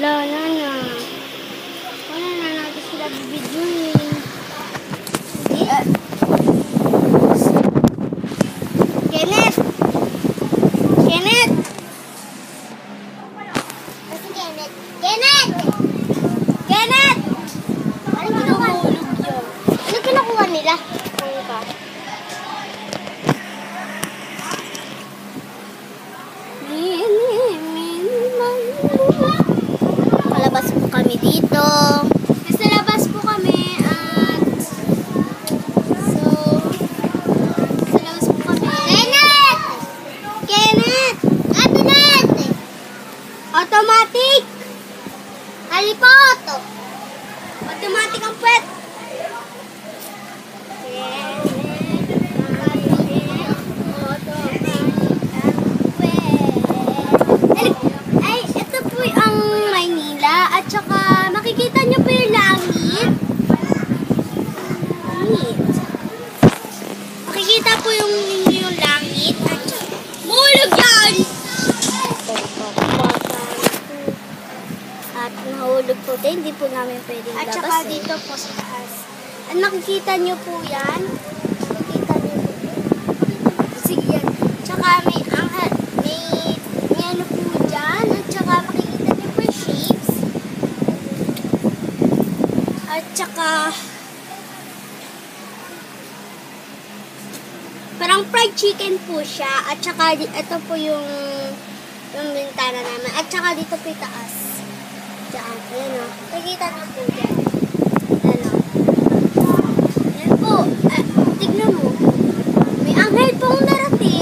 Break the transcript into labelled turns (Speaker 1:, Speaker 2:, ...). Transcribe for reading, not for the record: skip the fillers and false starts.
Speaker 1: Wala na. Wala na natin sila bibidyoin. Kenneth! Kenneth!
Speaker 2: Kasi Kenneth! Kenneth!
Speaker 1: Kenneth!
Speaker 2: Ano kinuha nila? Ano kinukuha nila?
Speaker 1: Ano ba? Palabas po kami dito. Nasa labas po kami at so sa labas po kami.
Speaker 2: Kenneth!
Speaker 1: Kenneth!
Speaker 2: Kenneth!
Speaker 1: Automatic!
Speaker 2: Halipot!
Speaker 1: Automatic ang puwet! Ay, ito po ang Maynila at saka makikita niyo po yung langit. Makikita po yung langit at saka mulog yan! At nahulog po din, hindi po namin pwedeng
Speaker 2: At
Speaker 1: labas.
Speaker 2: saka dito po sa taas.
Speaker 1: At makikita niyo po yan. Makikita niyo po. Sige yan. Tsaka may anghel, may ano po dyan. At saka makikita niyo po yung shapes. At saka parang fried chicken po siya. At saka ito po yung bintana naman. At saka dito po yung taas. Diyan. Ayan o. Makikita niyo po dyan. Ano. Ayan po. Tignan mo. May anghel pong narating.